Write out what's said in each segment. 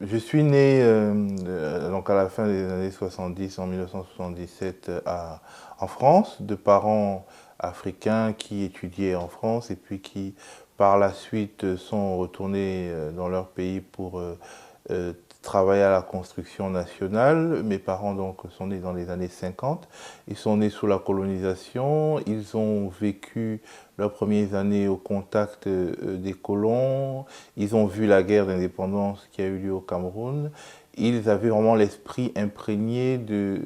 Je suis né donc à la fin des années 70, en 1977, en France, de parents africains qui étudiaient en France et puis qui, par la suite, sont retournés dans leur pays pour euh, travailler à la construction nationale. Mes parents donc sont nés dans les années 50. Ils sont nés sous la colonisation. Ils ont vécu leurs premières années au contact des colons. Ils ont vu la guerre d'indépendance qui a eu lieu au Cameroun. Ils avaient vraiment l'esprit imprégné de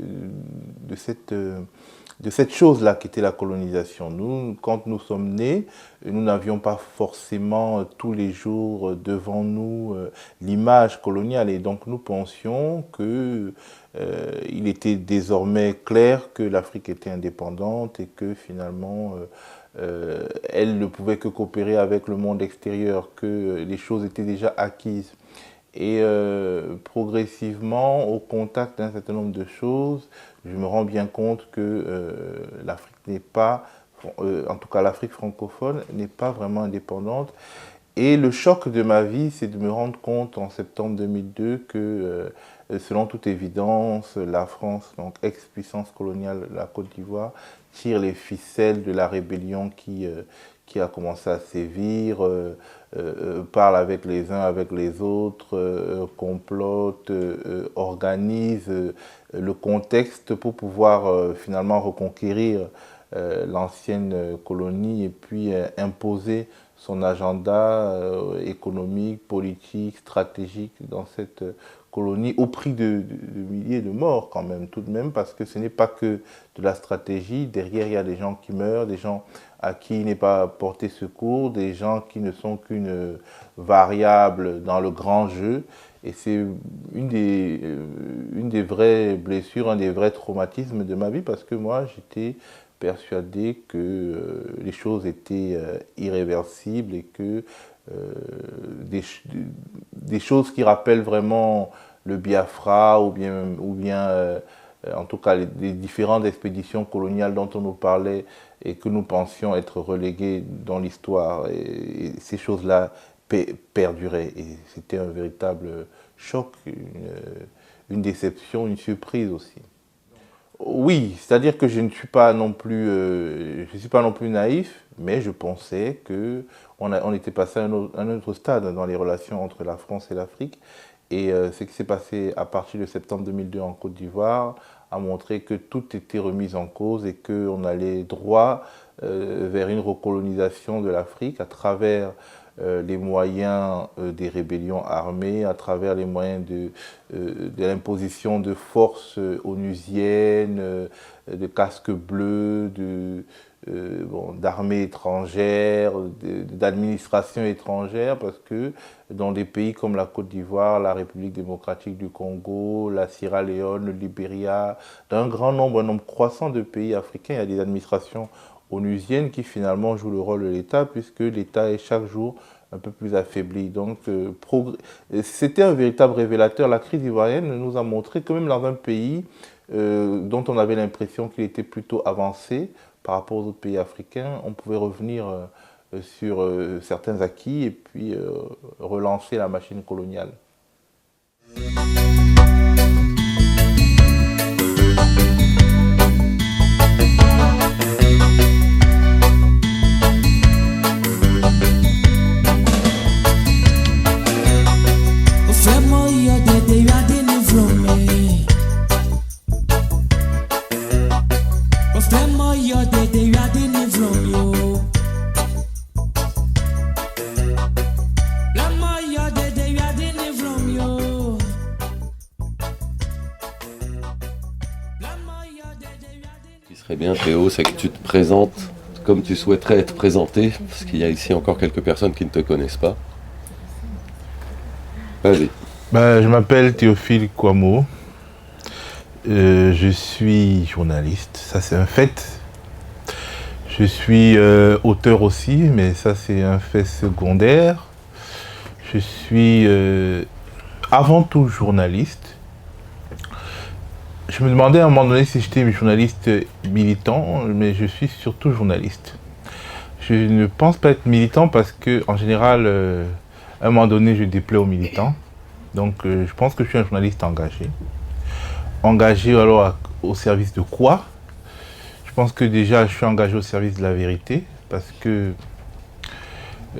cette chose-là qui était la colonisation. Nous, quand nous sommes nés, nous n'avions pas forcément tous les jours devant nous l'image coloniale et donc nous pensions que il était désormais clair que l'Afrique était indépendante et que finalement elle ne pouvait que coopérer avec le monde extérieur, que les choses étaient déjà acquises. Et progressivement, au contact d'un certain nombre de choses, je me rends bien compte que l'Afrique n'est pas, en tout cas l'Afrique francophone, n'est pas vraiment indépendante. Et le choc de ma vie, c'est de me rendre compte en septembre 2002 que, selon toute évidence, la France, donc ex-puissance coloniale de la Côte d'Ivoire, tire les ficelles de la rébellion qui a commencé à sévir, parle avec les uns, avec les autres, complote, organise le contexte pour pouvoir finalement reconquérir l'ancienne colonie et puis imposer son agenda économique, politique, stratégique dans cette colonie au prix de milliers de morts quand même, tout de même, parce que ce n'est pas que de la stratégie. Derrière, il y a des gens qui meurent, des gens à qui il n'est pas porté secours, des gens qui ne sont qu'une variable dans le grand jeu. Et c'est une des vraies blessures, un des vrais traumatismes de ma vie, parce que moi, j'étais persuadé que les choses étaient irréversibles et que des choses qui rappellent vraiment le Biafra ou bien en tout cas les différentes expéditions coloniales dont on nous parlait et que nous pensions être reléguées dans l'histoire. Et ces choses-là perduraient. Et c'était un véritable choc, une déception, une surprise aussi. Oui, c'est-à-dire que je ne suis pas non plus, je suis pas non plus naïf, mais je pensais que on était passé à un autre stade dans les relations entre la France et l'Afrique. Et ce qui s'est passé à partir de septembre 2002 en Côte d'Ivoire a montré que tout était remis en cause et qu'on allait droit vers une recolonisation de l'Afrique à travers les moyens des rébellions armées, à travers les moyens de l'imposition de forces onusiennes, de casques bleus, d'armées étrangères, d'administrations étrangères, parce que dans des pays comme la Côte d'Ivoire, la République démocratique du Congo, la Sierra Leone, le Libéria, dans un nombre croissant de pays africains, il y a des administrations onusiennes qui finalement jouent le rôle de l'État, puisque l'État est chaque jour un peu plus affaibli. Donc, c'était un véritable révélateur. La crise ivoirienne nous a montré que même dans un pays dont on avait l'impression qu'il était plutôt avancé par rapport aux autres pays africains, on pouvait revenir sur certains acquis et puis relancer la machine coloniale. Ce qui serait bien, Théo, c'est que tu te présentes comme tu souhaiterais être présenté, parce qu'il y a ici encore quelques personnes qui ne te connaissent pas. Vas-y. Je m'appelle Théophile Kouamouo. Je suis journaliste, ça c'est un fait. Je suis auteur aussi, mais ça c'est un fait secondaire. Je suis avant tout journaliste. Je me demandais à un moment donné si j'étais journaliste militant, mais je suis surtout journaliste. Je ne pense pas être militant parce que, en général, à un moment donné, je déplais aux militants. Donc je pense que je suis un journaliste engagé. Engagé alors au service de quoi? Je pense que déjà je suis engagé au service de la vérité parce que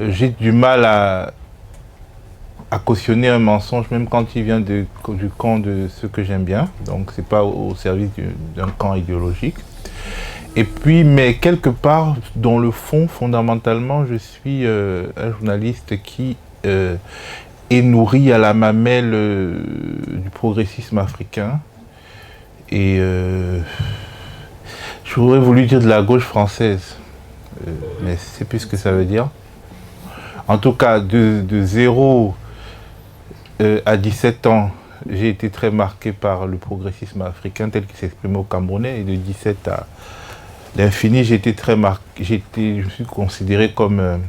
j'ai du mal à cautionner un mensonge même quand il vient du camp de ceux que j'aime bien. Donc c'est pas au service d'un camp idéologique. Et puis, mais quelque part, dans le fond, fondamentalement, je suis un journaliste qui est nourri à la mamelle du progressisme africain. Et j'aurais voulu dire de la gauche française, mais c'est plus ce que ça veut dire. En tout cas, de 0 à 17 ans, j'ai été très marqué par le progressisme africain tel qu'il s'exprime au Camerounais. Et de 17 à l'infini, j'ai été très marqué. Je me suis considéré comme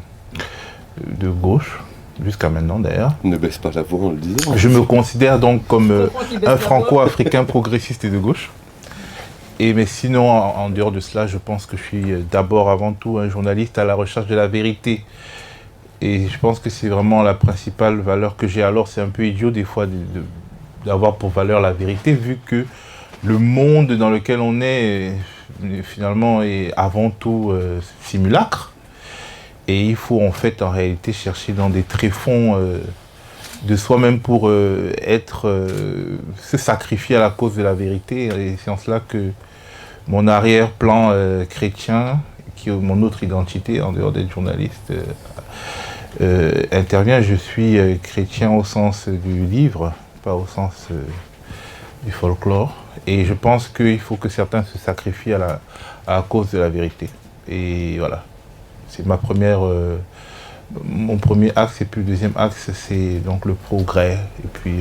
de gauche, jusqu'à maintenant d'ailleurs. Ne baisse pas la voix en le disant. Je me considère donc comme un franco-africain progressiste et de gauche. Mais sinon, en dehors de cela, je pense que je suis d'abord, avant tout, un journaliste à la recherche de la vérité. Et je pense que c'est vraiment la principale valeur que j'ai. Alors, c'est un peu idiot des fois d'avoir pour valeur la vérité, vu que le monde dans lequel on est, finalement, est avant tout simulacre. Et il faut en fait, en réalité, chercher dans des tréfonds de soi-même pour se sacrifier à la cause de la vérité. Et c'est en cela que mon arrière-plan chrétien, qui est mon autre identité, en dehors d'être journaliste, intervient. Je suis chrétien au sens du livre, pas au sens du folklore. Et je pense qu'il faut que certains se sacrifient à la cause de la vérité. Et voilà. C'est mon premier axe, et puis le deuxième axe, c'est donc le progrès. Et puis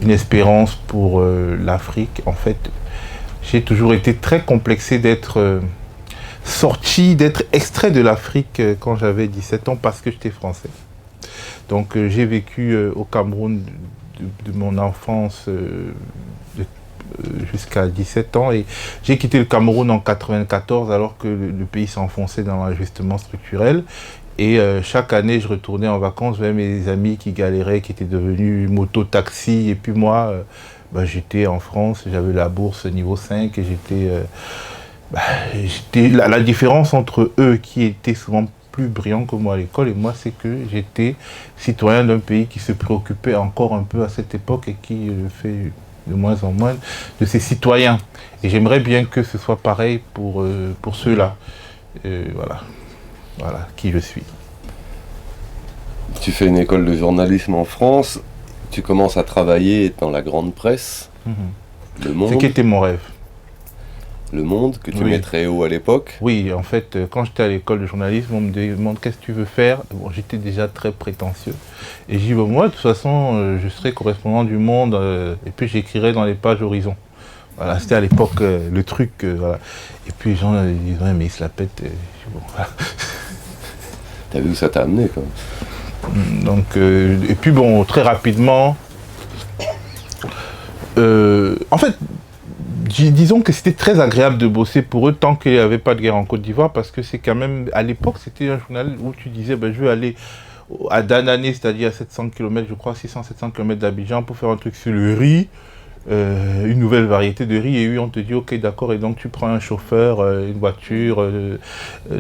une espérance pour l'Afrique. En fait, j'ai toujours été très complexé d'être d'être extrait de l'Afrique quand j'avais 17 ans parce que j'étais français. Donc j'ai vécu au Cameroun de mon enfance jusqu'à 17 ans et j'ai quitté le Cameroun en 94 alors que le pays s'enfonçait dans l'ajustement structurel. Et chaque année, je retournais en vacances vers mes amis qui galéraient, qui étaient devenus moto-taxi. Et puis moi, j'étais en France, j'avais la bourse niveau 5 et la différence entre eux qui étaient souvent plus brillants que moi à l'école et moi, c'est que j'étais citoyen d'un pays qui se préoccupait encore un peu à cette époque et qui le fait de moins en moins de ses citoyens. Et j'aimerais bien que ce soit pareil pour ceux-là. Voilà qui je suis. Tu fais une école de journalisme en France, tu commences à travailler dans la grande presse, Le Monde. Ce qui était mon rêve. Le Monde, que tu mets très haut à l'époque. Oui, en fait, quand j'étais à l'école de journalisme, on me demande qu'est-ce que tu veux faire. Bon, j'étais déjà très prétentieux. Et j'ai dit, moi, de toute façon, je serai correspondant du Monde et puis j'écrirai dans les pages Horizon. Voilà, c'était à l'époque le truc. Voilà. Et puis les gens disent, ouais, mais il se la pète. Bon, voilà. T'as vu où ça t'a amené, quoi. Donc, et puis bon, très rapidement, en fait, disons que c'était très agréable de bosser pour eux tant qu'il n'y avait pas de guerre en Côte d'Ivoire parce que c'est quand même, à l'époque, c'était un journal où tu disais, je veux aller à Danané, c'est-à-dire à 700 km, je crois, 600-700 km d'Abidjan pour faire un truc sur le riz, une nouvelle variété de riz, et oui, on te dit, ok, d'accord, et donc tu prends un chauffeur, une voiture,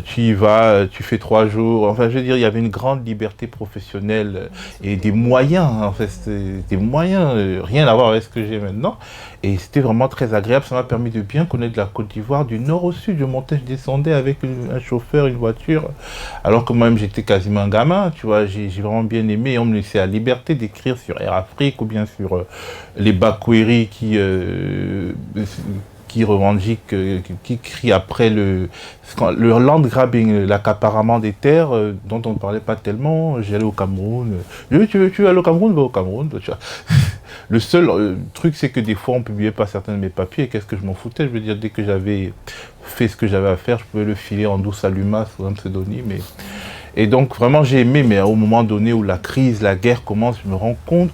tu y vas, tu fais 3 jours, enfin, je veux dire, il y avait une grande liberté professionnelle et des moyens, en fait, des moyens, rien à voir avec ce que j'ai maintenant, et c'était vraiment très agréable, ça m'a permis de bien connaître la Côte d'Ivoire, du nord au sud, je montais, je descendais avec un chauffeur, une voiture, alors que moi-même j'étais quasiment un gamin, tu vois, j'ai vraiment bien aimé, et on me laissait la liberté d'écrire sur Air Afrique ou bien sur les Bakweri qui revendiquent, qui crient après le land grabbing, l'accaparement des terres dont on ne parlait pas tellement. J'allais au Cameroun. Tu veux aller au Cameroun? Va au Cameroun. Tu vois. Le seul truc, c'est que des fois, on ne publiait pas certains de mes papiers. Et qu'est-ce que je m'en foutais? Je veux dire, dès que j'avais fait ce que j'avais à faire, je pouvais le filer en douce alluma sous un pseudonyme. Et donc, vraiment, j'ai aimé. Mais au moment donné où la crise, la guerre commence, je me rends compte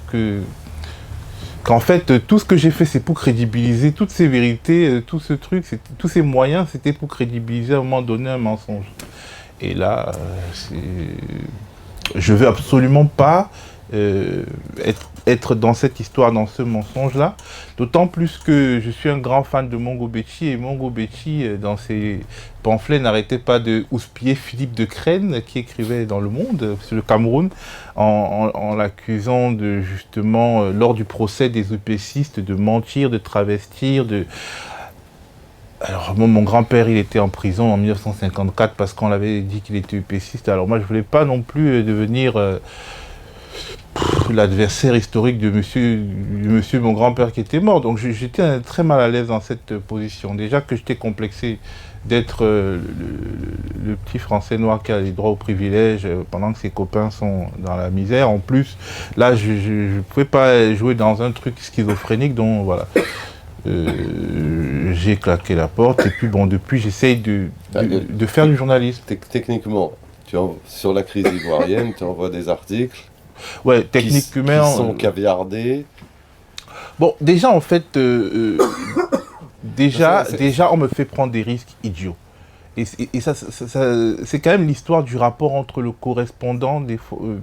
qu'en fait, tout ce que j'ai fait, c'est pour crédibiliser toutes ces vérités, tout ce truc, tous ces moyens, c'était pour crédibiliser à un moment donné un mensonge. Et là, je veux absolument pas être dans cette histoire, dans ce mensonge-là. D'autant plus que je suis un grand fan de Mongo Betty, et Mongo Betty, dans ses pamphlets, n'arrêtait pas de houspiller Philippe de Crène, qui écrivait dans Le Monde, sur le Cameroun, en l'accusant de, justement, lors du procès des UPCistes, de mentir, de travestir, de... Alors, moi, mon grand-père, il était en prison en 1954 parce qu'on l'avait dit qu'il était UPCiste. Alors, moi, je ne voulais pas non plus devenir l'adversaire historique de monsieur, mon grand-père qui était mort. Donc, j'étais très mal à l'aise dans cette position. Déjà que j'étais complexé d'être le petit Français noir qui a les droits aux privilèges pendant que ses copains sont dans la misère. En plus, là, je ne pouvais pas jouer dans un truc schizophrénique, donc voilà. J'ai claqué la porte et puis bon, depuis j'essaye de faire du journalisme. Techniquement, sur la crise ivoirienne, tu envoies des articles ouais, techniquement, qui sont caviardés. Bon, déjà en fait, déjà on me fait prendre des risques idiots. Et ça c'est quand même l'histoire du rapport entre le correspondant des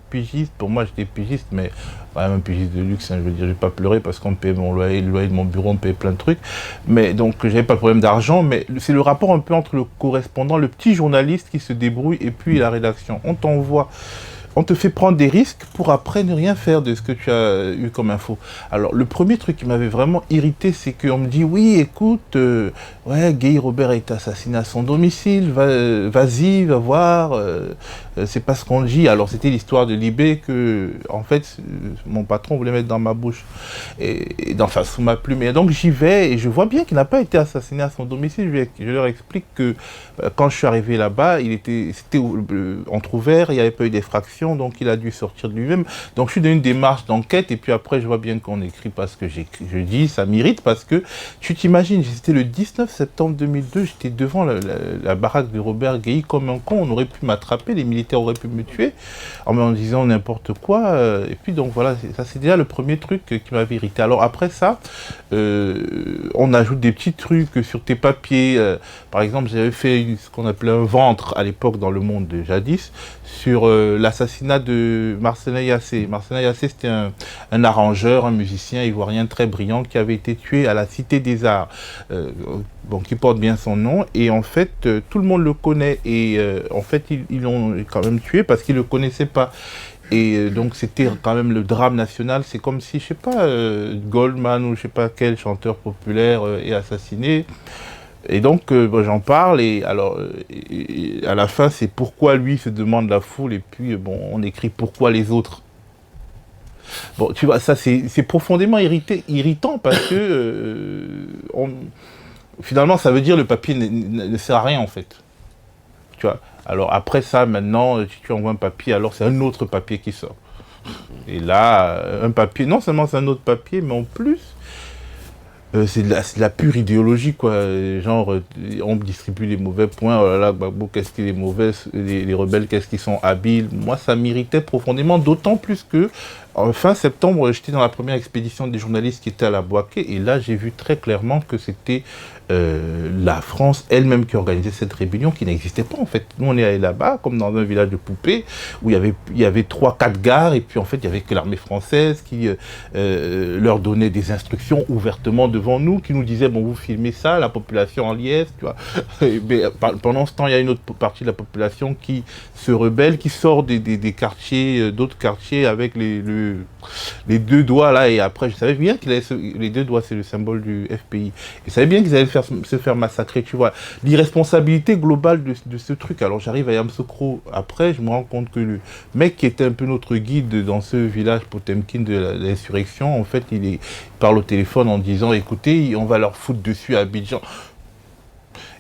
pigistes. Pour moi, j'étais pigiste, mais quand même un pigiste de luxe, hein, je veux dire, j'ai pas pleuré parce qu'on me paye mon loyer, le loyer de mon bureau, on me paye plein de trucs. Mais donc, j'avais pas de problème d'argent, mais c'est le rapport un peu entre le correspondant, le petit journaliste qui se débrouille, et puis la rédaction. On te fait prendre des risques pour après ne rien faire de ce que tu as eu comme info. Alors, le premier truc qui m'avait vraiment irrité, c'est qu'on me dit, oui, écoute, ouais, Guy Robert a été assassiné à son domicile, vas-y, va voir, c'est pas ce qu'on dit. Alors, c'était l'histoire de Libé que, en fait, mon patron voulait mettre dans ma bouche, enfin, sous ma plume. Et donc, j'y vais, et je vois bien qu'il n'a pas été assassiné à son domicile. Je leur explique que, quand je suis arrivé là-bas, c'était entrouvert, il n'y avait pas eu d'effraction, donc il a dû sortir de lui-même. Donc je suis dans une démarche d'enquête, et puis après je vois bien qu'on écrit pas ce que je dis, ça m'irrite parce que tu t'imagines, c'était le 19 septembre 2002, j'étais devant la baraque de Robert Guéhi comme un con, on aurait pu m'attraper, les militaires auraient pu me tuer en me disant n'importe quoi, et puis donc voilà, ça c'est déjà le premier truc qui m'avait irrité. Alors après ça, on ajoute des petits trucs sur tes papiers, par exemple j'avais fait ce qu'on appelait un ventre à l'époque dans Le Monde de jadis, sur l'assassinat de Marcellin Yassé. Marcellin Yassé, c'était un arrangeur, un musicien ivoirien très brillant qui avait été tué à la Cité des Arts, bon, qui porte bien son nom. Et en fait, tout le monde le connaît. Et en fait, ils l'ont quand même tué parce qu'ils ne le connaissaient pas. Et donc, c'était quand même le drame national. C'est comme si, je sais pas, Goldman ou je sais pas quel chanteur populaire est assassiné. Et donc, bon, j'en parle, et alors, à la fin, c'est pourquoi lui se demande la foule, et puis, bon, on écrit pourquoi les autres. Bon, tu vois, ça, c'est profondément irritant, parce que, finalement, ça veut dire le papier ne sert à rien, en fait. Tu vois. Alors, après ça, maintenant, si tu envoies un papier, alors c'est un autre papier qui sort. Et là, un papier, non seulement c'est un autre papier, mais en plus, c'est de la pure idéologie, quoi. Genre, on distribue les mauvais points. Oh là là, Gbagbo, qu'est-ce qu'il est mauvais, les rebelles, qu'est-ce qu'ils sont habiles. Moi, ça m'irritait profondément, d'autant plus que, en fin septembre, j'étais dans la première expédition des journalistes qui étaient à la Boaké, et là, j'ai vu très clairement que c'était la France elle-même qui organisait cette rébellion qui n'existait pas, en fait. Nous, on est allé là-bas, comme dans un village de poupées, où il y avait 3-4 gares, et puis en fait, il n'y avait que l'armée française qui leur donnait des instructions ouvertement devant nous, qui nous disait, bon, vous filmez ça, la population en liesse, tu vois. Mais pendant ce temps, il y a une autre partie de la population qui se rebelle, qui sort des quartiers, d'autres quartiers, avec les deux doigts, là, et après, je savais bien les deux doigts, c'est le symbole du FPI. Et je savais bien qu'ils allaient se faire massacrer, tu vois. L'irresponsabilité globale de ce truc. Alors, j'arrive à Yamoussoukro, après, je me rends compte que le mec qui était un peu notre guide dans ce village Potemkin de l'insurrection, en fait, il parle au téléphone en disant, écoutez, on va leur foutre dessus à Abidjan.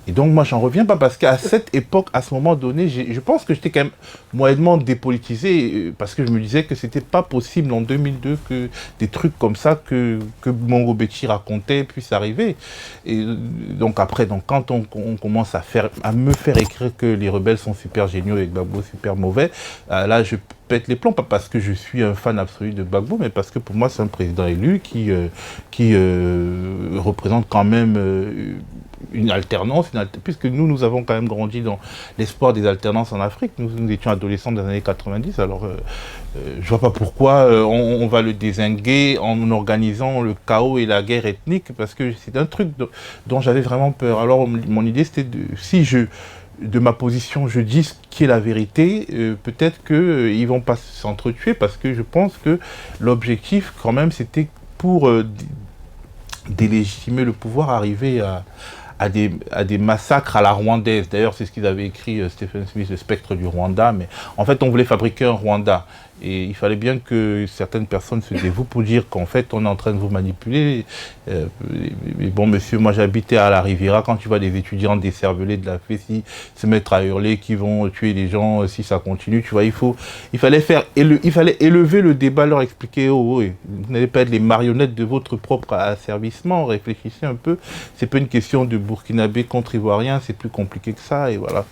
Et donc moi j'en reviens pas parce qu'à cette époque, à ce moment donné, je pense que j'étais quand même moyennement dépolitisé parce que je me disais que c'était pas possible en 2002 que des trucs comme ça que Mongo Betty racontait puissent arriver. Et donc après, quand on commence à me faire écrire que les rebelles sont super géniaux et Gbagbo super mauvais, là je pète les plombs, pas parce que je suis un fan absolu de Gbagbo, mais parce que pour moi c'est un président élu qui représente quand même une alternance, puisque nous avons quand même grandi dans l'espoir des alternances en Afrique. Nous étions adolescents dans les années 90, alors je vois pas pourquoi on va le dézinguer en organisant le chaos et la guerre ethnique, parce que c'est un truc dont j'avais vraiment peur. Alors mon idée c'était de ma position, je dis ce qui est la vérité, peut-être qu'ils ne vont pas s'entretuer, parce que je pense que l'objectif quand même c'était pour délégitimer le pouvoir, arriver à des massacres à la rwandaise. D'ailleurs, c'est ce qu'ils avaient écrit, Stephen Smith, le spectre du Rwanda. Mais en fait, on voulait fabriquer un Rwanda. Et il fallait bien que certaines personnes se dévouent pour dire qu'en fait, on est en train de vous manipuler. Mais bon, monsieur, moi j'habitais à la Riviera. Quand tu vois des étudiants décervelés de la Fessie se mettre à hurler, qui vont tuer les gens si ça continue, tu vois, il fallait élever le débat, leur expliquer, oh, oui, vous n'allez pas être les marionnettes de votre propre asservissement, réfléchissez un peu. C'est pas une question de Burkinabé contre Ivoirien, c'est plus compliqué que ça, et voilà.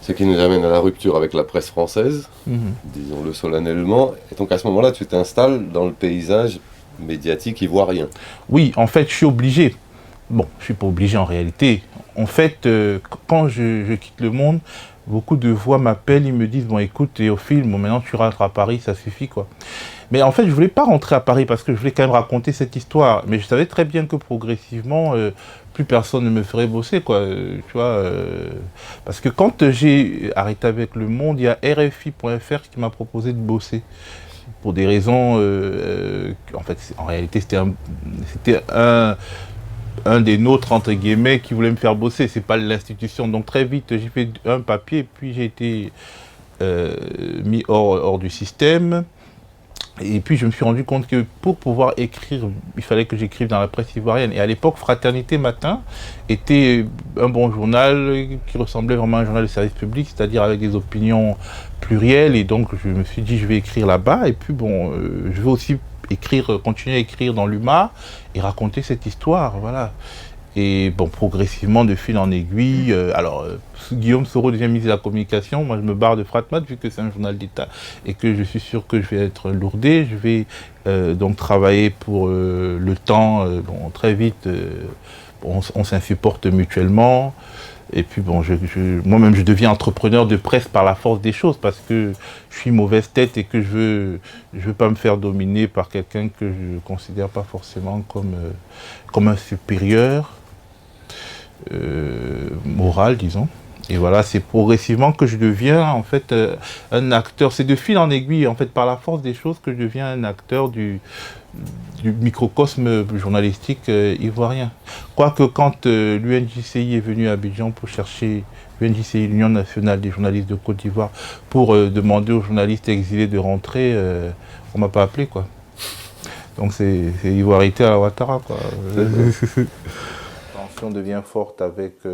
Ce qui nous amène à la rupture avec la presse française, disons-le solennellement. Et donc à ce moment-là, tu t'installes dans le paysage médiatique ivoirien. Oui, en fait, je suis obligé. Bon, je ne suis pas obligé en réalité. En fait, quand je quitte le monde, beaucoup de voix m'appellent, ils me disent, bon écoute Théophile, bon, maintenant tu rentres à Paris, ça suffit quoi. Mais en fait, je ne voulais pas rentrer à Paris parce que je voulais quand même raconter cette histoire. Mais je savais très bien que progressivement, plus personne ne me ferait bosser, quoi. Tu vois, parce que quand j'ai arrêté avec Le Monde, il y a RFI.fr qui m'a proposé de bosser. Pour des raisons... en fait, en réalité, c'était un des nôtres, entre guillemets, qui voulait me faire bosser. C'est pas l'institution. Donc très vite, j'ai fait un papier, puis j'ai été mis hors du système. Et puis je me suis rendu compte que pour pouvoir écrire, il fallait que j'écrive dans la presse ivoirienne. Et à l'époque, Fraternité Matin était un bon journal qui ressemblait vraiment à un journal de service public, c'est-à-dire avec des opinions plurielles. Et donc je me suis dit, je vais écrire là-bas. Et puis bon, je vais aussi continuer à écrire dans l'UMA et raconter cette histoire, voilà. Et bon, progressivement, de fil en aiguille, Guillaume Soro devient ministre de la Communication, moi je me barre de Fratmat vu que c'est un journal d'État et que je suis sûr que je vais être lourdé. Je vais donc travailler pour Le Temps, bon, très vite, on s'insupporte mutuellement. Et puis bon, moi-même je deviens entrepreneur de presse par la force des choses parce que je suis mauvaise tête et que je veux pas me faire dominer par quelqu'un que je ne considère pas forcément comme un supérieur. Moral, disons. Et voilà, c'est progressivement que je deviens en fait un acteur. C'est de fil en aiguille, en fait, par la force des choses que je deviens un acteur du microcosme journalistique ivoirien. Quoique quand l'UNJCI est venu à Abidjan pour chercher, l'UNJCI, l'Union nationale des journalistes de Côte d'Ivoire, pour demander aux journalistes exilés de rentrer, on m'a pas appelé, quoi. Donc c'est ivoirité à la Ouattara, quoi. La tension devient forte avec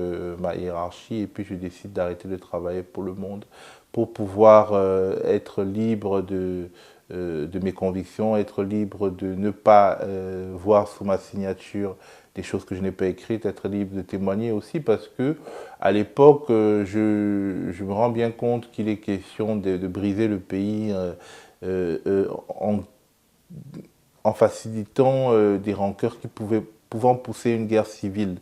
ma hiérarchie et puis je décide d'arrêter de travailler pour Le Monde pour pouvoir être libre de mes convictions, être libre de ne pas voir sous ma signature des choses que je n'ai pas écrites, être libre de témoigner aussi parce que à l'époque, je me rends bien compte qu'il est question de briser le pays en facilitant des rancœurs qui pouvant pousser une guerre civile,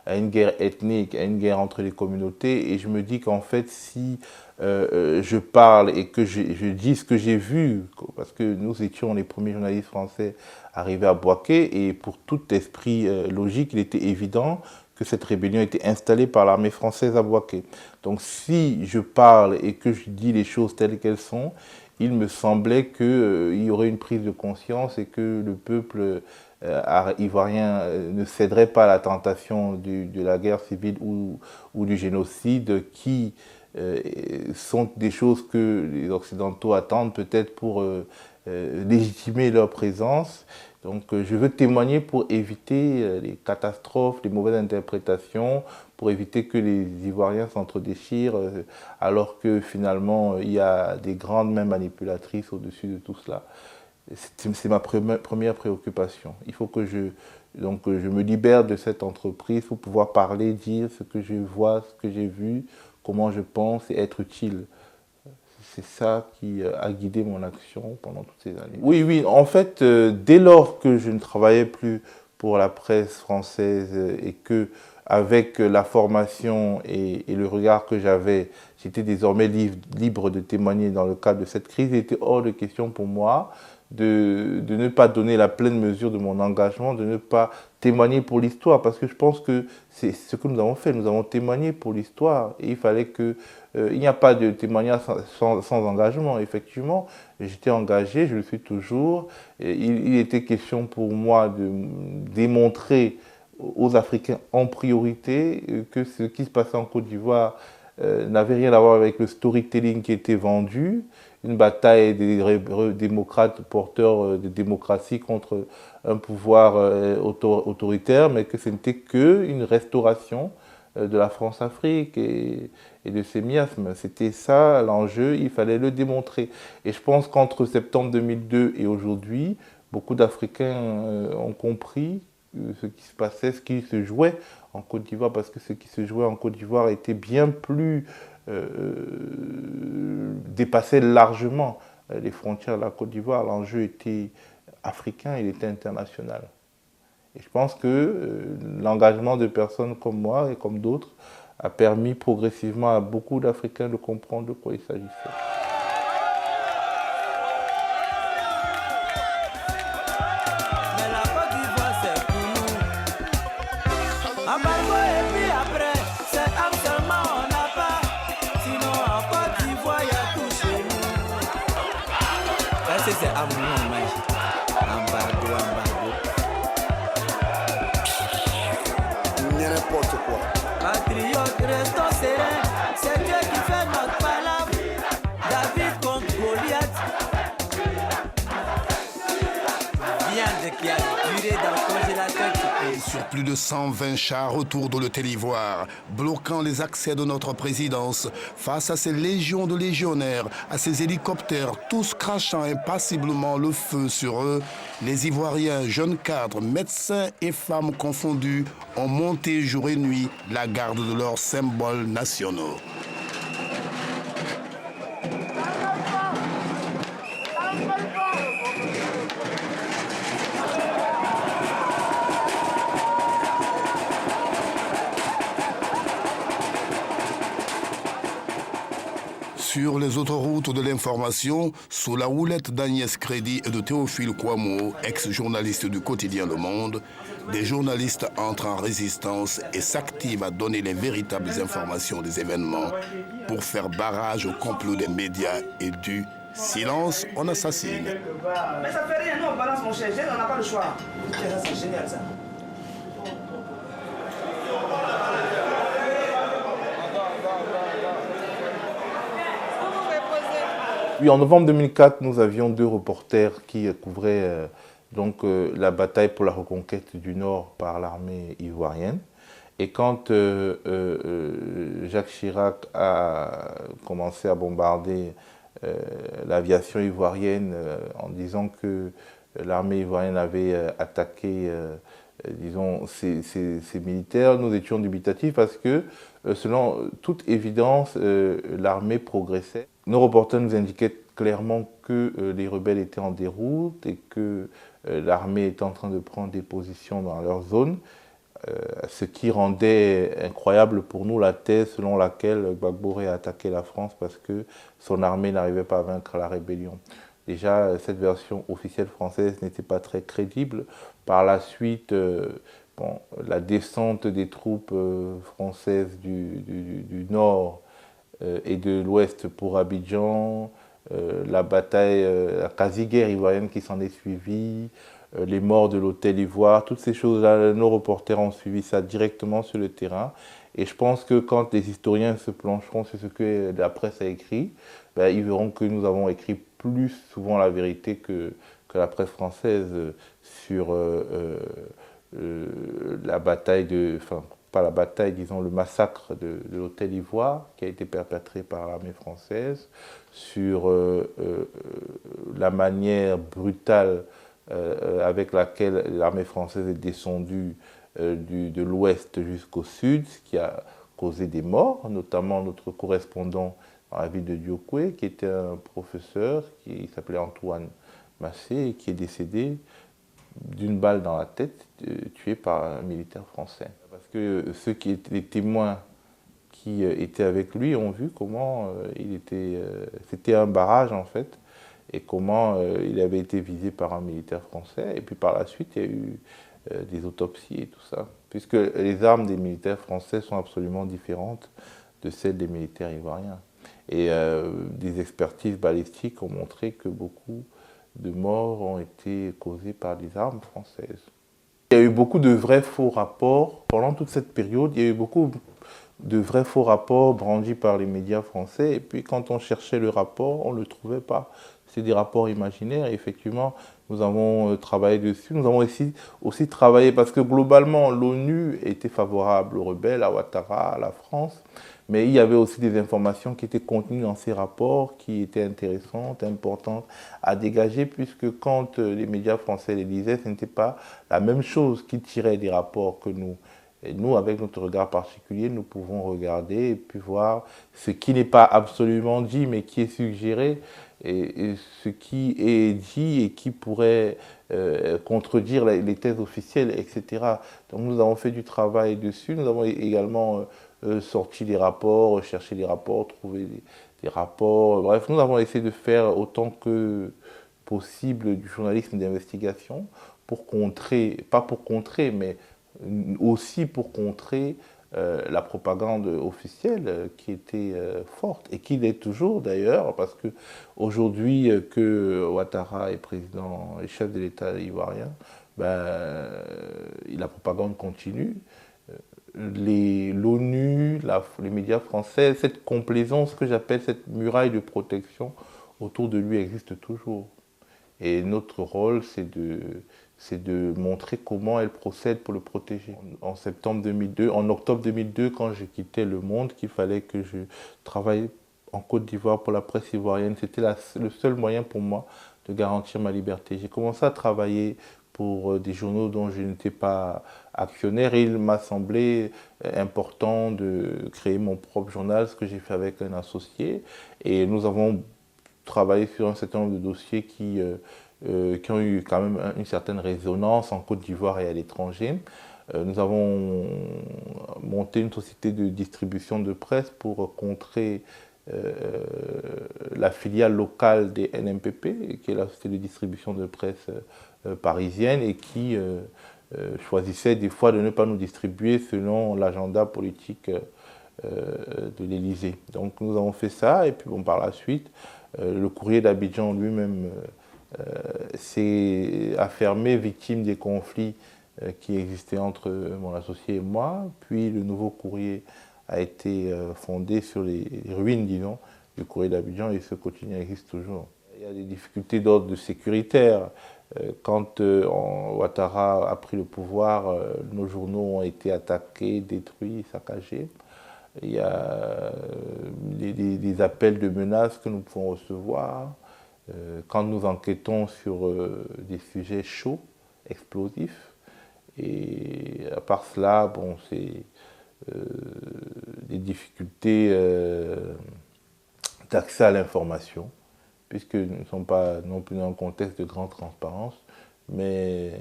à une guerre ethnique, à une guerre entre les communautés. Et je me dis qu'en fait, si je parle et que je dis ce que j'ai vu, parce que nous étions les premiers journalistes français arrivés à Bouaké, et pour tout esprit logique, il était évident que cette rébellion était installée par l'armée française à Bouaké. Donc si je parle et que je dis les choses telles qu'elles sont, il me semblait qu'il y aurait une prise de conscience et que le peuple ivoirien ne céderait pas à la tentation de la guerre civile ou du génocide qui sont des choses que les Occidentaux attendent peut-être pour légitimer leur présence. Donc je veux témoigner pour éviter les catastrophes, les mauvaises interprétations, pour éviter que les Ivoiriens s'entre-déchirent, alors que finalement il y a des grandes mains manipulatrices au-dessus de tout cela. C'est ma première préoccupation. Il faut que je me libère de cette entreprise pour pouvoir parler, dire ce que je vois, ce que j'ai vu, comment je pense et être utile. C'est ça qui a guidé mon action pendant toutes ces années. Oui, en fait, dès lors que je ne travaillais plus pour la presse française et que avec la formation et le regard que j'avais, j'étais désormais libre de témoigner dans le cadre de cette crise. Il était hors de question pour moi de ne pas donner la pleine mesure de mon engagement, de ne pas témoigner pour l'histoire, parce que je pense que c'est ce que nous avons fait. Nous avons témoigné pour l'histoire et il fallait que il n'y a pas de témoignage sans engagement. Effectivement, j'étais engagé, je le suis toujours. Il était question pour moi de démontrer aux Africains en priorité que ce qui se passait en Côte d'Ivoire n'avait rien à voir avec le storytelling qui était vendu, une bataille des démocrates porteurs de démocratie contre un pouvoir autoritaire, mais que ce n'était qu'une restauration de la France-Afrique et de ses miasmes. C'était ça l'enjeu, il fallait le démontrer. Et je pense qu'entre septembre 2002 et aujourd'hui, beaucoup d'Africains ont compris ce qui se passait, ce qui se jouait en Côte d'Ivoire, parce que ce qui se jouait en Côte d'Ivoire était bien plus dépassait largement les frontières de la Côte d'Ivoire. L'enjeu était africain, il était international. Et je pense que l'engagement de personnes comme moi et comme d'autres a permis progressivement à beaucoup d'Africains de comprendre de quoi il s'agissait. N'importe quoi. Patriote, restons sereins. C'est Dieu qui fait notre palabre. David contre Goliath. Viande qui a duré dans le congélateur. Sur plus de 120 chars autour de l'hôtel Ivoire, bloquant les accès de notre présidence, face à ces légions de légionnaires, à ces hélicoptères, tous crachant impassiblement le feu sur eux, les Ivoiriens, jeunes cadres, médecins et femmes confondus, ont monté jour et nuit la garde de leurs symboles nationaux. Sur les autoroutes de l'information, sous la houlette d'Agnès Crédit et de Théophile Kouamouo, ex-journaliste du quotidien Le Monde, des journalistes entrent en résistance et s'activent à donner les véritables informations des événements pour faire barrage au complot des médias et du silence, on assassine. Mais ça fait rien, nous on balance mon cher, on n'a pas le choix. C'est génial ça. Oui, en novembre 2004, nous avions deux reporters qui couvraient la bataille pour la reconquête du Nord par l'armée ivoirienne. Et quand Jacques Chirac a commencé à bombarder l'aviation ivoirienne en disant que l'armée ivoirienne avait attaqué ces militaires, nous étions dubitatifs parce que, selon toute évidence, l'armée progressait. Nos reporters nous indiquaient clairement que les rebelles étaient en déroute et que l'armée était en train de prendre des positions dans leur zone, ce qui rendait incroyable pour nous la thèse selon laquelle Gbagbo aurait attaqué la France parce que son armée n'arrivait pas à vaincre la rébellion. Déjà, cette version officielle française n'était pas très crédible. Par la suite, la descente des troupes françaises du Nord et de l'Ouest pour Abidjan, la bataille, la quasi-guerre ivoirienne qui s'en est suivie, les morts de l'hôtel Ivoire, toutes ces choses-là, nos reporters ont suivi ça directement sur le terrain. Et je pense que quand les historiens se plancheront sur ce que la presse a écrit, ils verront que nous avons écrit plus souvent la vérité que la presse française sur la bataille pas la bataille, disons le massacre de l'hôtel Ivoire qui a été perpétré par l'armée française, sur la manière brutale avec laquelle l'armée française est descendue de l'ouest jusqu'au sud, ce qui a causé des morts, notamment notre correspondant dans la ville de Diokwe, qui était un professeur, qui s'appelait Antoine Massé, et qui est décédé d'une balle dans la tête, tué par un militaire français. Parce que ceux qui étaient les témoins qui étaient avec lui ont vu comment c'était un barrage en fait, et comment il avait été visé par un militaire français. Et puis par la suite, il y a eu des autopsies et tout ça, puisque les armes des militaires français sont absolument différentes de celles des militaires ivoiriens. Et des expertises balistiques ont montré que beaucoup de morts ont été causées par des armes françaises. Il y a eu beaucoup de vrais faux rapports. Pendant toute cette période, il y a eu beaucoup de vrais faux rapports brandis par les médias français. Et puis quand on cherchait le rapport, on ne le trouvait pas. C'est des rapports imaginaires. Et effectivement, nous avons travaillé dessus. Nous avons aussi travaillé parce que globalement, l'ONU était favorable aux rebelles, à Ouattara, à la France. Mais il y avait aussi des informations qui étaient contenues dans ces rapports qui étaient intéressantes, importantes à dégager, puisque quand les médias français les lisaient, ce n'était pas la même chose qu'ils tiraient des rapports que nous. Et nous, avec notre regard particulier, nous pouvons regarder et puis voir ce qui n'est pas absolument dit, mais qui est suggéré, et ce qui est dit et qui pourrait contredire les thèses officielles, etc. Donc nous avons fait du travail dessus. Nous avons également sorti des rapports, cherché des rapports, trouvé des rapports. Bref, nous avons essayé de faire autant que possible du journalisme d'investigation pour contrer, pas pour contrer, mais aussi pour contrer la propagande officielle qui était forte et qui l'est toujours d'ailleurs, parce que aujourd'hui que Ouattara est président et chef de l'État ivoirien, la propagande continue. L'ONU, les médias français, cette complaisance que j'appelle cette muraille de protection autour de lui existe toujours. Et notre rôle, c'est de montrer comment elle procède pour le protéger. En octobre 2002, quand j'ai quitté Le Monde, qu'il fallait que je travaille en Côte d'Ivoire pour la presse ivoirienne, c'était le seul moyen pour moi de garantir ma liberté. J'ai commencé à travailler pour des journaux dont je n'étais pas actionnaire, et il m'a semblé important de créer mon propre journal, ce que j'ai fait avec un associé. Et nous avons travaillé sur un certain nombre de dossiers qui ont eu quand même une certaine résonance en Côte d'Ivoire et à l'étranger. Nous avons monté une société de distribution de presse pour contrer la filiale locale des NMPP, qui est la société de distribution de presse parisienne, et qui choisissait des fois de ne pas nous distribuer selon l'agenda politique de l'Élysée. Donc nous avons fait ça, et puis bon, par la suite, le courrier d'Abidjan lui-même s'est affirmé victime des conflits qui existaient entre mon associé et moi. Puis le nouveau courrier a été fondé sur les ruines, disons, du courrier d'Abidjan, et ce quotidien existe toujours. Il y a des difficultés d'ordre sécuritaire. Quand Ouattara a pris le pouvoir, nos journaux ont été attaqués, détruits, saccagés. Il y a des appels de menaces que nous pouvons recevoir. Quand nous enquêtons sur des sujets chauds, explosifs. Et à part cela, bon, c'est des difficultés d'accès à l'information, puisque nous ne sommes pas non plus dans un contexte de grande transparence, mais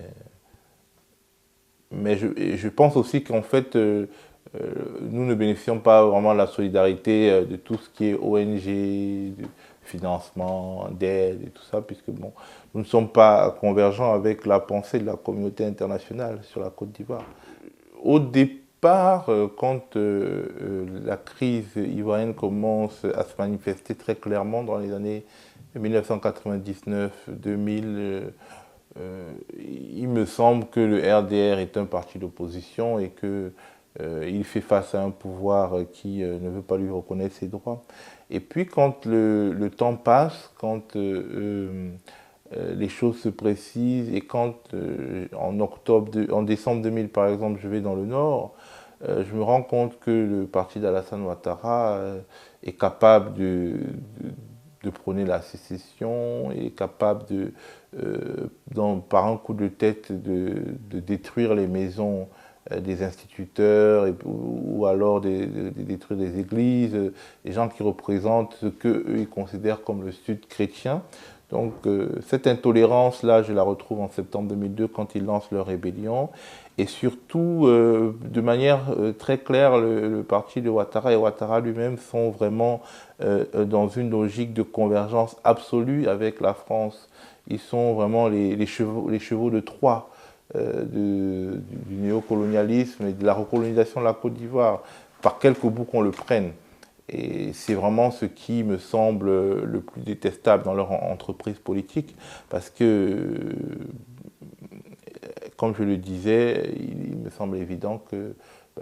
je pense aussi qu'en fait, nous ne bénéficions pas vraiment de la solidarité de tout ce qui est ONG, de financement, d'aide et tout ça, puisque bon, nous ne sommes pas convergents avec la pensée de la communauté internationale sur la Côte d'Ivoire. Au départ, quand la crise ivoirienne commence à se manifester très clairement dans les années 1999-2000, il me semble que le RDR est un parti d'opposition et qu'il fait face à un pouvoir qui ne veut pas lui reconnaître ses droits. Et puis quand le temps passe, quand les choses se précisent, et quand en décembre 2000 par exemple, je vais dans le Nord, je me rends compte que le parti d'Alassane Ouattara est capable de prôner la sécession, est capable par un coup de tête de détruire les maisons des instituteurs, ou alors de détruire des églises, des gens qui représentent ce qu'eux ils considèrent comme le Sud chrétien. Donc cette intolérance-là, je la retrouve en septembre 2002 quand ils lancent leur rébellion. Et surtout, de manière très claire, le parti de Ouattara et Ouattara lui-même sont vraiment dans une logique de convergence absolue avec la France. Ils sont vraiment les chevaux de Troie du néocolonialisme et de la recolonisation de la Côte d'Ivoire, par quelque bout qu'on le prenne. Et c'est vraiment ce qui me semble le plus détestable dans leur entreprise politique, parce que, comme je le disais, il me semble évident que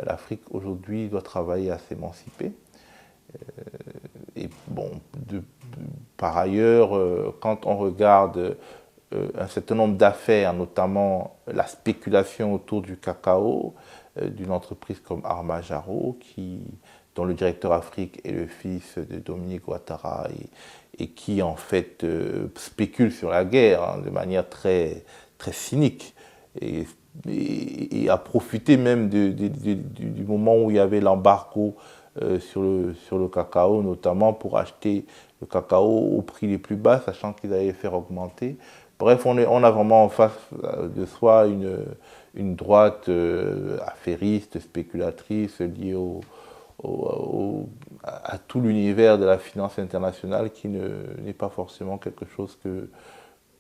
l'Afrique aujourd'hui doit travailler à s'émanciper. Et bon, par ailleurs, quand on regarde un certain nombre d'affaires, notamment la spéculation autour du cacao, d'une entreprise comme Armajaro, dont le directeur Afrique est le fils de Dominique Ouattara et qui en fait spécule sur la guerre de manière très, très cynique et a profité même du moment où il y avait l'embargo sur le cacao, notamment pour acheter le cacao au prix les plus bas, sachant qu'ils allaient faire augmenter. Bref, on a vraiment en face de soi une droite affairiste, spéculatrice, liée à tout l'univers de la finance internationale qui n'est pas forcément quelque chose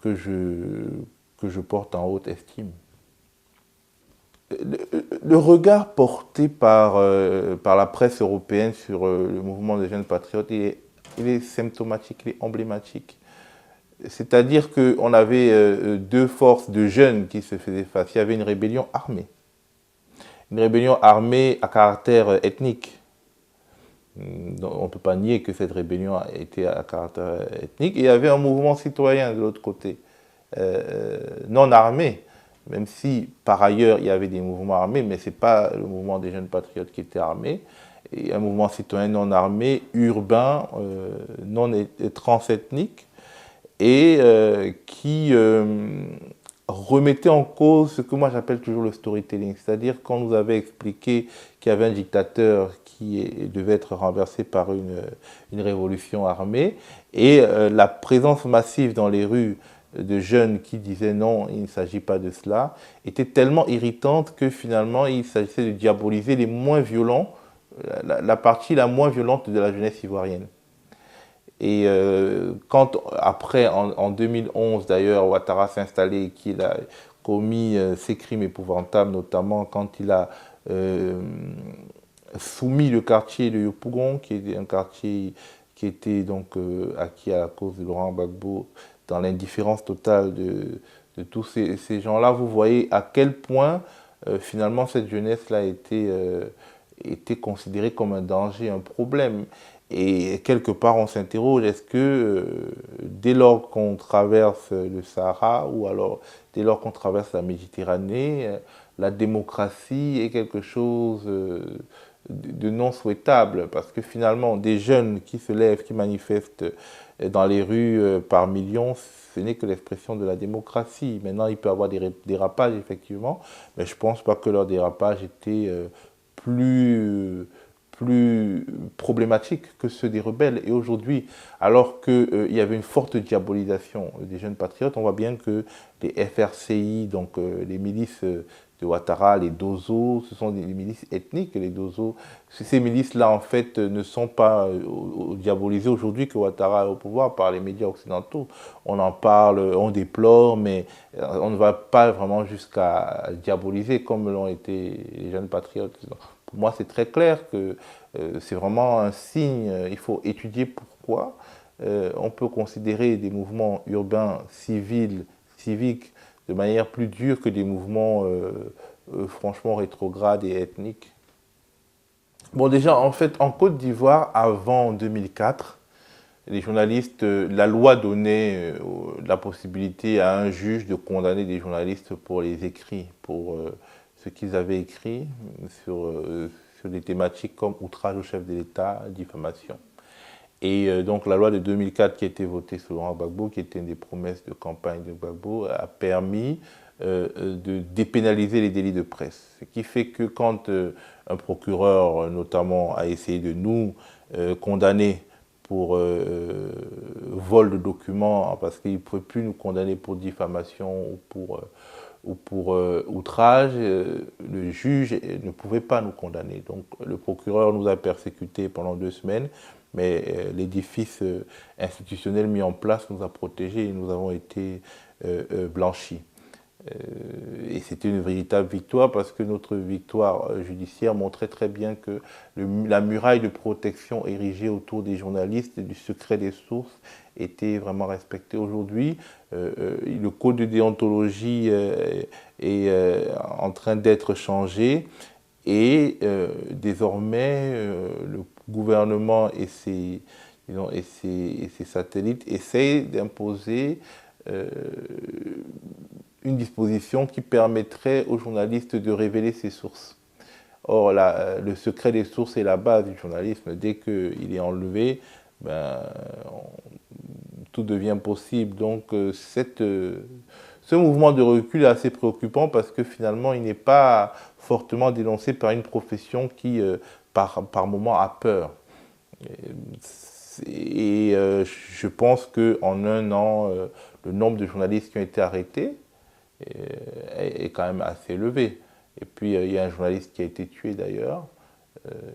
que je porte en haute estime. Le regard porté par la presse européenne sur le mouvement des jeunes patriotes, il est symptomatique, il est emblématique. C'est-à-dire qu'on avait deux forces de jeunes qui se faisaient face. Il y avait une rébellion armée. Une rébellion armée à caractère ethnique. On ne peut pas nier que cette rébellion était à caractère ethnique. Et il y avait un mouvement citoyen de l'autre côté, non armé. Même si, par ailleurs, il y avait des mouvements armés, mais ce n'est pas le mouvement des jeunes patriotes qui était armé. Et un mouvement citoyen non armé, urbain, transethnique, et qui remettait en cause ce que moi j'appelle toujours le storytelling. C'est-à-dire qu'on nous avait expliqué qu'il y avait un dictateur qui devait être renversé par une révolution armée, et la présence massive dans les rues de jeunes qui disaient non, il ne s'agit pas de cela, était tellement irritante que finalement il s'agissait de diaboliser les moins violents, la partie la moins violente de la jeunesse ivoirienne. Et quand après, en 2011 d'ailleurs, Ouattara s'est installé et qu'il a commis ces crimes épouvantables, notamment quand il a soumis le quartier de Yopougon, qui est un quartier qui était donc acquis à la cause de Laurent Gbagbo, dans l'indifférence totale de tous ces gens-là, vous voyez à quel point finalement cette jeunesse-là était considérée comme un danger, un problème. Et quelque part on s'interroge, est-ce que dès lors qu'on traverse le Sahara ou alors dès lors qu'on traverse la Méditerranée, la démocratie est quelque chose de non souhaitable, parce que finalement des jeunes qui se lèvent, qui manifestent dans les rues par millions, ce n'est que l'expression de la démocratie. Maintenant il peut y avoir des dérapages effectivement, mais je ne pense pas que leur dérapage était plus problématiques que ceux des rebelles. Et aujourd'hui, alors qu'il y avait une forte diabolisation des jeunes patriotes, on voit bien que les FRCI, donc les milices de Ouattara, les Dozo, ce sont des milices ethniques, les Dozo. Ces milices-là, en fait, ne sont pas diabolisées aujourd'hui que Ouattara est au pouvoir par les médias occidentaux. On en parle, on déplore, mais on ne va pas vraiment jusqu'à diaboliser comme l'ont été les jeunes patriotes. Pour moi, c'est très clair que c'est vraiment un signe. Il faut étudier pourquoi. On peut considérer des mouvements urbains, civils, civiques, de manière plus dure que des mouvements franchement rétrogrades et ethniques. Bon, déjà, en fait, en Côte d'Ivoire, avant 2004, les journalistes, la loi donnait la possibilité à un juge de condamner des journalistes pour les écrits, pour ce qu'ils avaient écrit sur des thématiques comme outrage au chef de l'État, diffamation. Et donc la loi de 2004 qui a été votée sous Laurent Gbagbo, qui était une des promesses de campagne de Gbagbo, a permis de dépénaliser les délits de presse. Ce qui fait que quand un procureur notamment a essayé de nous condamner vol de documents, parce qu'il ne pouvait plus nous condamner pour diffamation ou pour outrage. Le juge ne pouvait pas nous condamner. Donc le procureur nous a persécutés pendant 2 semaines, mais l'édifice institutionnel mis en place nous a protégés et nous avons été blanchis. Et c'était une véritable victoire parce que notre victoire judiciaire montrait très bien que la muraille de protection érigée autour des journalistes et du secret des sources était vraiment respectée. Aujourd'hui, le code de déontologie est en train d'être changé et désormais le gouvernement et ses satellites essayent d'imposer une disposition qui permettrait aux journalistes de révéler ses sources. Or, le secret des sources est la base du journalisme. Dès qu'il est enlevé, tout devient possible. Donc, ce mouvement de recul est assez préoccupant parce que finalement, il n'est pas fortement dénoncé par une profession qui, par moment, a peur. Et je pense qu'en 1 an, le nombre de journalistes qui ont été arrêtés est quand même assez élevé. Et puis il y a un journaliste qui a été tué d'ailleurs,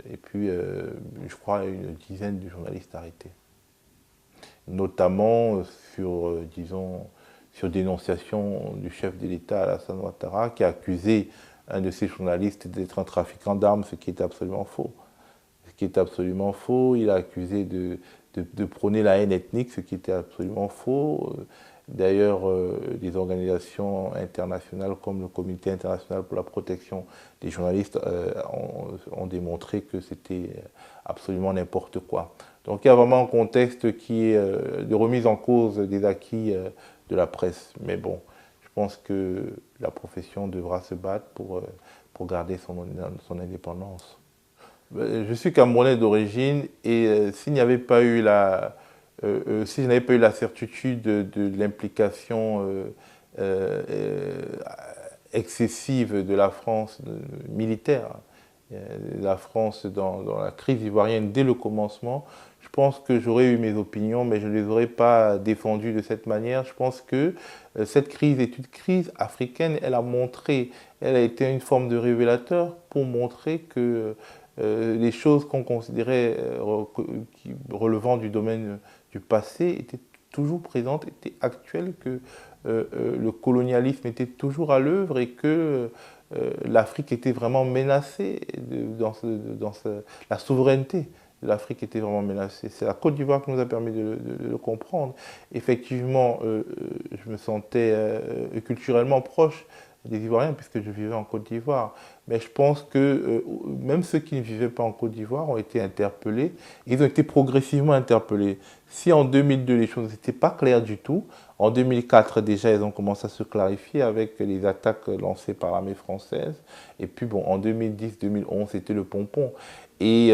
et puis je crois une dizaine de journalistes arrêtés. Notamment sur dénonciation du chef de l'État, Alassane Ouattara, qui a accusé un de ces journalistes d'être un trafiquant d'armes, ce qui est absolument faux. Ce qui est absolument faux. Il a accusé de prôner la haine ethnique, ce qui était absolument faux. D'ailleurs, des organisations internationales comme le Comité international pour la protection des journalistes ont démontré que c'était absolument n'importe quoi. Donc il y a vraiment un contexte qui est de remise en cause des acquis de la presse. Mais bon, je pense que la profession devra se battre pour garder son indépendance. Je suis Camerounais d'origine et s'il n'y avait pas eu si je n'avais pas eu la certitude de l'implication excessive de la France militaire, de la France dans la crise ivoirienne dès le commencement, je pense que j'aurais eu mes opinions, mais je ne les aurais pas défendues de cette manière. Je pense que cette crise est une crise africaine. Elle a été une forme de révélateur pour montrer que les choses qu'on considérait relevant du domaine du passé étaient toujours présentes, étaient actuelles, que le colonialisme était toujours à l'œuvre et que l'Afrique était vraiment menacée, la souveraineté de l'Afrique était vraiment menacée. C'est la Côte d'Ivoire qui nous a permis de le comprendre. Effectivement, je me sentais culturellement proche des Ivoiriens puisque je vivais en Côte d'Ivoire. Mais je pense que même ceux qui ne vivaient pas en Côte d'Ivoire ont été interpellés. Ils ont été progressivement interpellés. Si en 2002 les choses n'étaient pas claires du tout, en 2004 déjà elles ont commencé à se clarifier avec les attaques lancées par l'armée française. Et puis bon, en 2010-2011 c'était le pompon. Et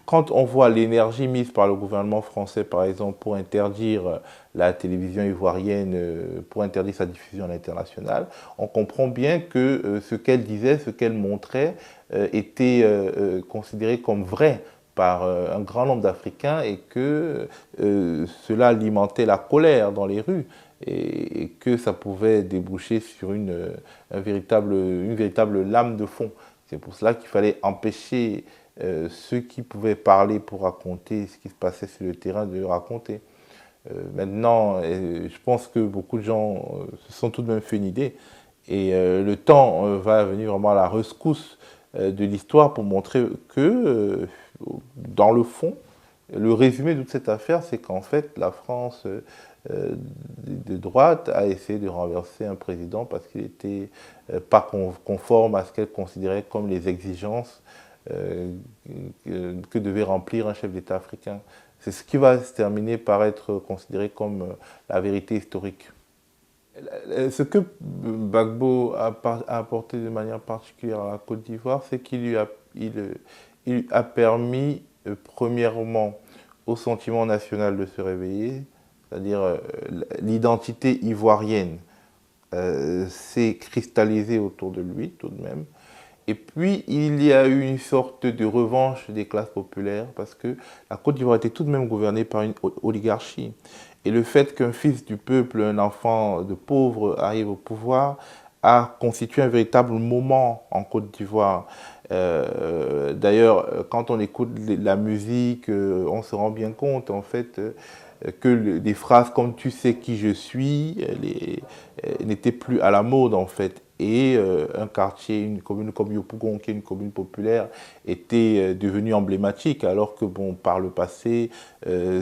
quand on voit l'énergie mise par le gouvernement français, par exemple, pour interdire la télévision ivoirienne, pour interdire sa diffusion à l'international, on comprend bien que ce qu'elle disait, ce qu'elle montrait, était considéré comme vrai par un grand nombre d'Africains et que cela alimentait la colère dans les rues et que ça pouvait déboucher sur une véritable lame de fond. C'est pour cela qu'il fallait empêcher ceux qui pouvaient parler pour raconter ce qui se passait sur le terrain de le raconter. Maintenant, je pense que beaucoup de gens se sont tout de même fait une idée et le temps va venir vraiment à la rescousse de l'histoire pour montrer que, dans le fond, le résumé de toute cette affaire, c'est qu'en fait, la France de droite a essayé de renverser un président parce qu'il n'était pas conforme à ce qu'elle considérait comme les exigences que devait remplir un chef d'État africain. C'est ce qui va se terminer par être considéré comme la vérité historique. Ce que Gbagbo a apporté de manière particulière à la Côte d'Ivoire, c'est qu'il lui a permis, premièrement, au sentiment national de se réveiller, c'est-à-dire l'identité ivoirienne s'est cristallisée autour de lui tout de même. Et puis, il y a eu une sorte de revanche des classes populaires parce que la Côte d'Ivoire était tout de même gouvernée par une oligarchie. Et le fait qu'un fils du peuple, un enfant de pauvre arrive au pouvoir a constitué un véritable moment en Côte d'Ivoire. D'ailleurs, quand on écoute la musique, on se rend bien compte en fait que des phrases comme « tu sais qui je suis » n'étaient plus à la mode en fait. Et un quartier, une commune comme Yopougon, qui est une commune populaire, était devenu emblématique, alors que bon, par le passé,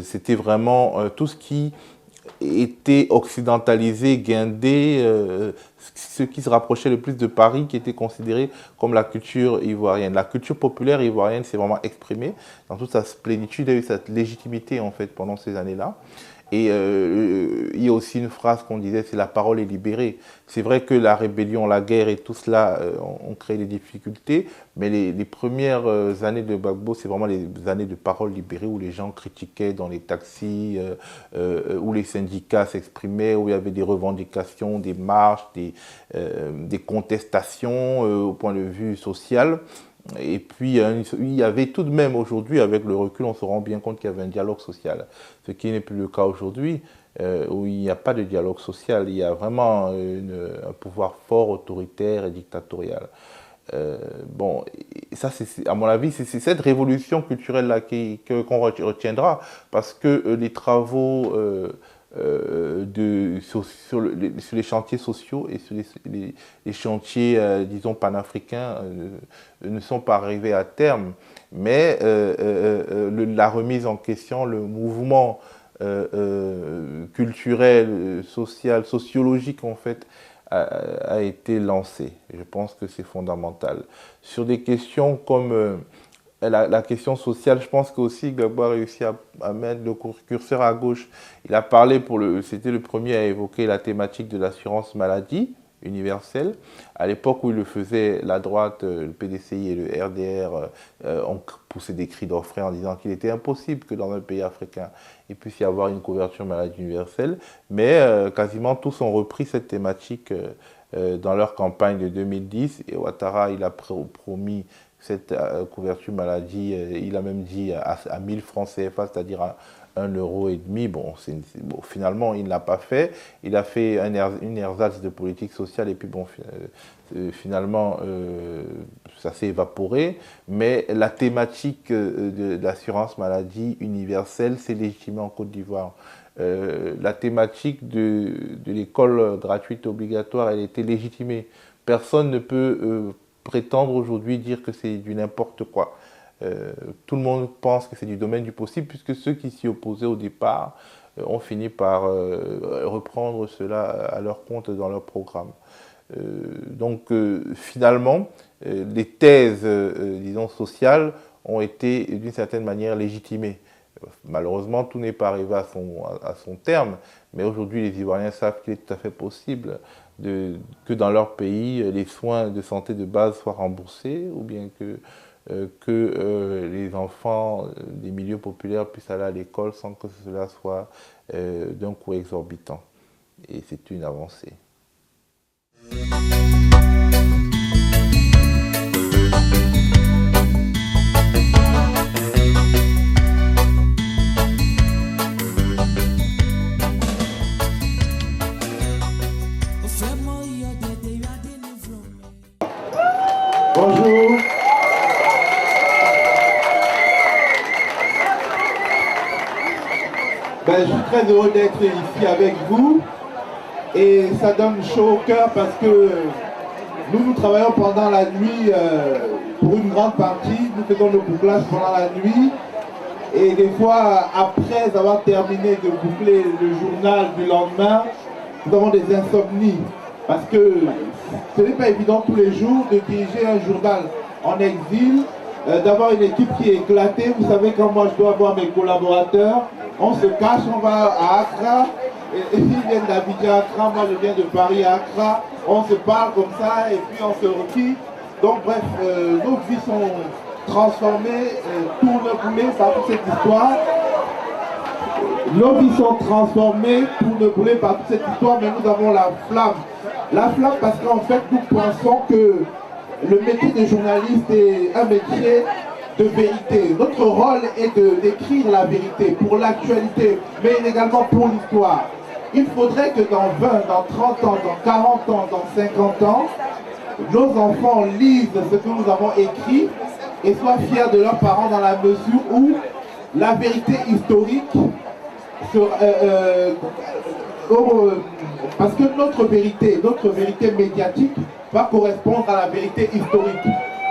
c'était vraiment tout ce qui était occidentalisé, guindé, ce qui se rapprochait le plus de Paris, qui était considéré comme la culture ivoirienne. La culture populaire ivoirienne s'est vraiment exprimée dans toute sa plénitude, a eu cette légitimité en fait pendant ces années-là. Et il y a aussi une phrase qu'on disait, c'est la parole est libérée. C'est vrai que la rébellion, la guerre et tout cela ont créé des difficultés, mais les premières années de Gbagbo, c'est vraiment les années de parole libérée où les gens critiquaient dans les taxis, où les syndicats s'exprimaient, où il y avait des revendications, des marches, des contestations au point de vue social. Et puis, il y avait tout de même aujourd'hui, avec le recul, on se rend bien compte qu'il y avait un dialogue social. Ce qui n'est plus le cas aujourd'hui, où il n'y a pas de dialogue social. Il y a vraiment un pouvoir fort, autoritaire et dictatorial. Bon, ça, à mon avis, c'est cette révolution culturelle-là qu'on retiendra, parce que les travaux sur les chantiers sociaux et sur les chantiers, disons, panafricains ne sont pas arrivés à terme. Mais la remise en question, le mouvement culturel, social, sociologique, en fait, a été lancé. Je pense que c'est fondamental. Sur des questions comme la question sociale, je pense qu'aussi Gbagbo a réussi à mettre le curseur à gauche. Il a parlé, c'était le premier à évoquer la thématique de l'assurance maladie universelle. À l'époque où il le faisait, la droite, le PDCI et le RDR ont poussé des cris d'orfraie en disant qu'il était impossible que dans un pays africain, il puisse y avoir une couverture maladie universelle. Mais quasiment tous ont repris cette thématique dans leur campagne de 2010. Et Ouattara, il a promis cette couverture maladie, il a même dit à 1000 francs CFA, c'est-à-dire à 1,5 €. Bon, finalement, il ne l'a pas fait. Il a fait une ersatz de politique sociale et puis bon, finalement, ça s'est évaporé. Mais la thématique de l'assurance maladie universelle s'est légitimée en Côte d'Ivoire. La thématique de l'école gratuite obligatoire, elle était légitimée. Personne ne peut prétendre aujourd'hui dire que c'est du n'importe quoi. Tout le monde pense que c'est du domaine du possible, puisque ceux qui s'y opposaient au départ ont fini par reprendre cela à leur compte dans leur programme. Donc finalement, les thèses, disons, sociales ont été d'une certaine manière légitimées. Malheureusement, tout n'est pas arrivé à son terme, mais aujourd'hui, les Ivoiriens savent qu'il est tout à fait possible que dans leur pays, les soins de santé de base soient remboursés, ou bien que les enfants des milieux populaires puissent aller à l'école sans que cela soit d'un coût exorbitant. Et c'est une avancée. Bonjour. Je suis très heureux d'être ici avec vous et ça donne chaud au cœur parce que nous travaillons pendant la nuit pour une grande partie, nous faisons nos bouclages pendant la nuit et des fois après avoir terminé de boucler le journal du lendemain, nous avons des insomnies parce que ce n'est pas évident tous les jours de diriger un journal en exil, d'avoir une équipe qui est éclatée. Vous savez, quand moi je dois voir mes collaborateurs, on se cache, on va à Accra, et ils viennent d'Abidjan à Accra, moi je viens de Paris à Accra, on se parle comme ça et puis on se requiert. Donc bref, nos vies sont transformées, tourne-boulées par toute cette histoire. Nos vies sont transformées, tourne-boulées par toute cette histoire, mais nous avons la flamme. La flamme parce qu'en fait nous pensons que le métier de journaliste est un métier de vérité. Notre rôle est d'écrire la vérité pour l'actualité, mais également pour l'histoire. Il faudrait que dans 20, dans 30 ans, dans 40 ans, dans 50 ans, nos enfants lisent ce que nous avons écrit et soient fiers de leurs parents dans la mesure où la vérité historique parce que notre vérité médiatique va correspondre à la vérité historique.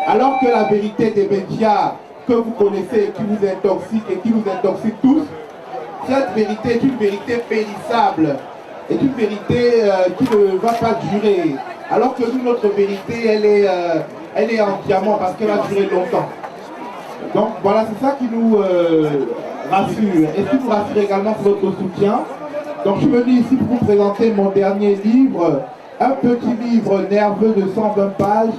Alors que la vérité des médias que vous connaissez, qui vous intoxique et qui nous intoxique tous, cette vérité est une vérité périssable, est une vérité qui ne va pas durer. Alors que nous, notre vérité, elle est en diamant parce qu'elle va durer longtemps. Donc voilà, c'est ça qui nous rassure. Et qui nous rassure également sur notre soutien. Donc je suis venu ici pour vous présenter mon dernier livre, un petit livre nerveux de 120 pages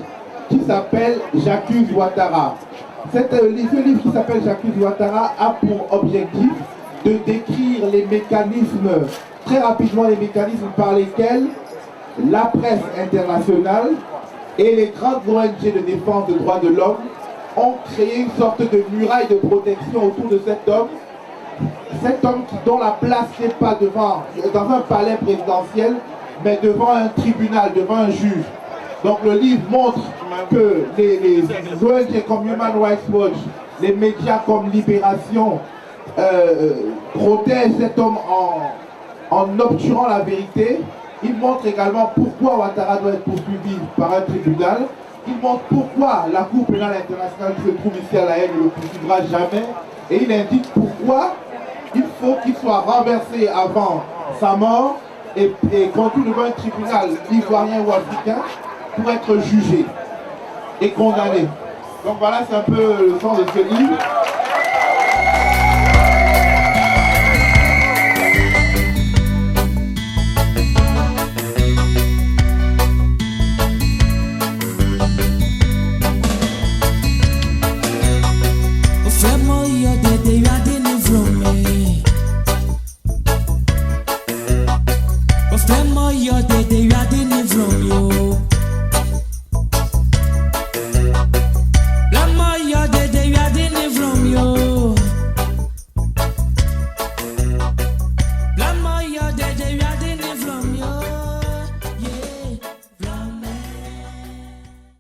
qui s'appelle J'accuse Ouattara. Ce livre qui s'appelle J'accuse Ouattara a pour objectif de décrire les mécanismes, très rapidement les mécanismes par lesquels la presse internationale et les grandes ONG de défense des droits de l'homme ont créé une sorte de muraille de protection autour de cet homme dont la place n'est pas dans un palais présidentiel, mais devant un tribunal, devant un juge. Donc le livre montre que les ONG comme Human Rights Watch, les médias comme Libération protègent cet homme en obturant la vérité. Il montre également pourquoi Ouattara doit être poursuivi par un tribunal. Il montre pourquoi la Cour pénale internationale qui se trouve ici à La Haye ne le poursuivra jamais. Et il indique pourquoi il faut qu'il soit renversé avant sa mort et conduit devant un tribunal ivoirien ou africain pour être jugé et condamné. Donc voilà, c'est un peu le sens de ce livre.